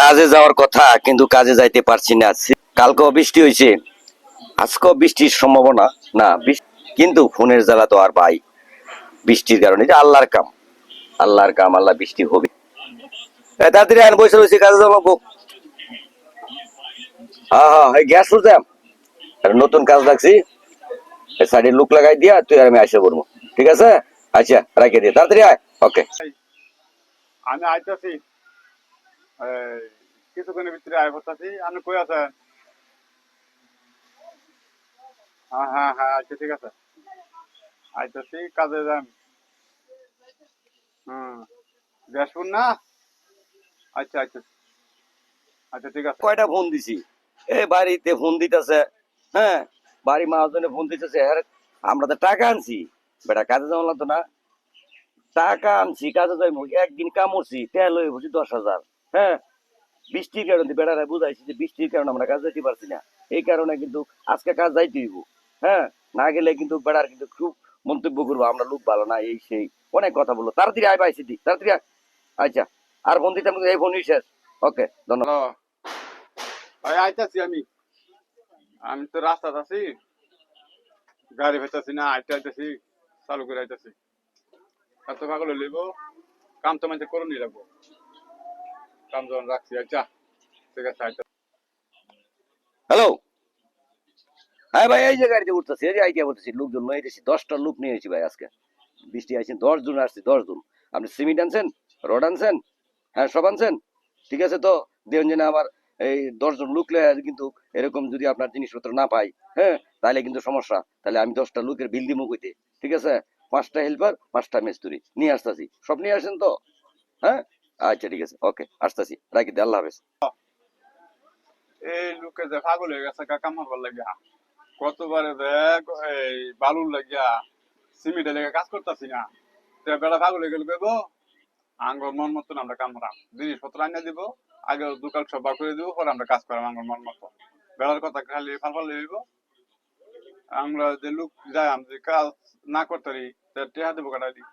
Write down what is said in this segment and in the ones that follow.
কাজে যাওয়ার কথা কিন্তু কাজে যাইতে পারছি না। কালকেও বৃষ্টি হয়েছে, আজকেও বৃষ্টির সম্ভাবনা না, কিন্তু ফোনের জ্বালা তো আর ভাই বৃষ্টির কারণে, যে আল্লাহর কাম, আল্লাহর কাম, আল্লাহ বৃষ্টি হবে। তাড়াতাড়ি আন, বসে রয়েছে, কাজে যাবো। হ্যাঁ হ্যাঁ, এই গ্যাস ফুরতাম, নতুন কাজ লাগছি, সাইডে লুক লাগাই দিয়া তুই আর আমি আসে পড়বো। ঠিক আছে, আচ্ছা রাখে দিয়ে তাড়াতাড়ি আয়। ওকে, আমি আইতাছি, কিছুক্ষণের ভিতরে আয় পড়তাছি। আপনি কই আছেন? হ্যাঁ হ্যাঁ হ্যাঁ, আচ্ছা ঠিক আছে, আইতাছি, কাজে যান। হুম, গ্যাসপুর না? আচ্ছা আচ্ছা আচ্ছা, ঠিক আছে। কয়টা ফোন দিছি, এ বাড়িতে ফোন দিতেছে, হ্যাঁ বাড়ি মহাজনে ফোন দিতেছে, হ্যাঁ আমরা তো টাকা আনছি, বেটা কাজে যাওয়া লাগতো না, টাকা আনছি কাজে যাইবো, একদিন কামড়ছি তেল হয়ে বসি 10,000। হ্যাঁ, বৃষ্টির কারণে বেড়ারা বুঝাইছি যে বৃষ্টির কারণে আমরা কাজ যাইতে পারছি না, এই কারণে কিন্তু আজকে কাজ যাইতে হইব। হ্যাঁ, না গেলে কিন্তু বেড়ার কিন্তু খুব মন্তব্য করবো, আমরা লোক ভালো না, এই সেই অনেক কথা বললো। তাড়াতাড়ি আয় পাইছি, তাড়াতাড়ি আয়। আচ্ছা, আর ফোন দিতাম, এই ফোনই শেষ। ওকে, ধন্যবাদ। হ্যালো, আইতাছি আমি। আমি তো রাস্তাতে আছি, গাড়ি ভেতাছি না, আইতাছি, চালু করে আইতাছি। এত পাগল লইব, কাম তো মানে করুন লাগবো, কাম যখন রাখছি। আচ্ছা ঠিক আছে, আইতা। হ্যালো, হ্যাঁ ভাই, এই যে গাড়িতে উঠতেছি, এই যে আইডিয়া বলতেছি, লোকজন নিয়ে এসেছি, 10টা লোক নিয়ে এসেছি ভাই আজকে। বৃষ্টি আইছেন, 10 জন আসছি, 10 জন। আপনি সিমেন্ট আনছেন, রড আনছেন, হ্যাঁ সব আনছেন, ঠিক আছে তো। দেখুন যে না, আবার এই 10 জন লুকলে কিন্তু এরকম যদি আপনার জিনিসপত্র না পাই, হ্যাঁ তাহলে কিন্তু সমস্যা, তাহলে আমি 10টা লোকের বিল দিব কইতে। ঠিক আছে, 5টা হেল্পার, 5টা মিস্ত্রি নিয়ে আসতেছি, সব নিয়ে আসেন তো। হ্যাঁ, আচ্ছা ঠিক আছে, ওকে আসতেছি, রাখি দে, আল্লাহ হাফেজ। এই লোকে যে পাগল হয়ে গেছে কাম হবার লাগিয়া, কতবারে দেখ এই বালুর লাগিয়া, সিমেন্টের লেগে কাজ করতেছি না, বেড়া পাগল হয়ে গেল কেবো। আঙ্গর মন মতন আমরা কাম করাম, জিনিসপত্র আনিয়ে দিব, আগে দোকান সব বার করে দিব, পরে আমরা কাজ করাম আঙ্গর মন মতো। বেড়ার কথা খালি ফালফাল লইব। আমরা যে লোক যাই, যে কাজ না করতে পারি, টেহা দেবো কাটা দি,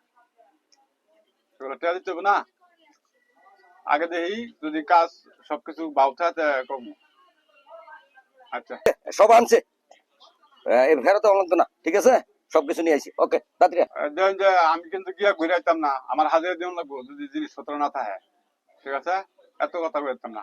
সেগুলো টেহা দিতে হবে না। আগে দেখি যদি কাজ সবকিছু বাউথা কম। আচ্ছা, সব আনছে, ফেরত লাগতো না, ঠিক আছে, সবকিছু নিয়ে আসি। ওকে, তাড়াতাড়ি আয়। দেখেন যে আমি কিন্তু গিয়া ঘুরে আইতাম না, আমার হাজিরা দিন লাগবো যদি জিনিসপত্র না থাকে। ঠিক আছে, এত কথা বলতাম না।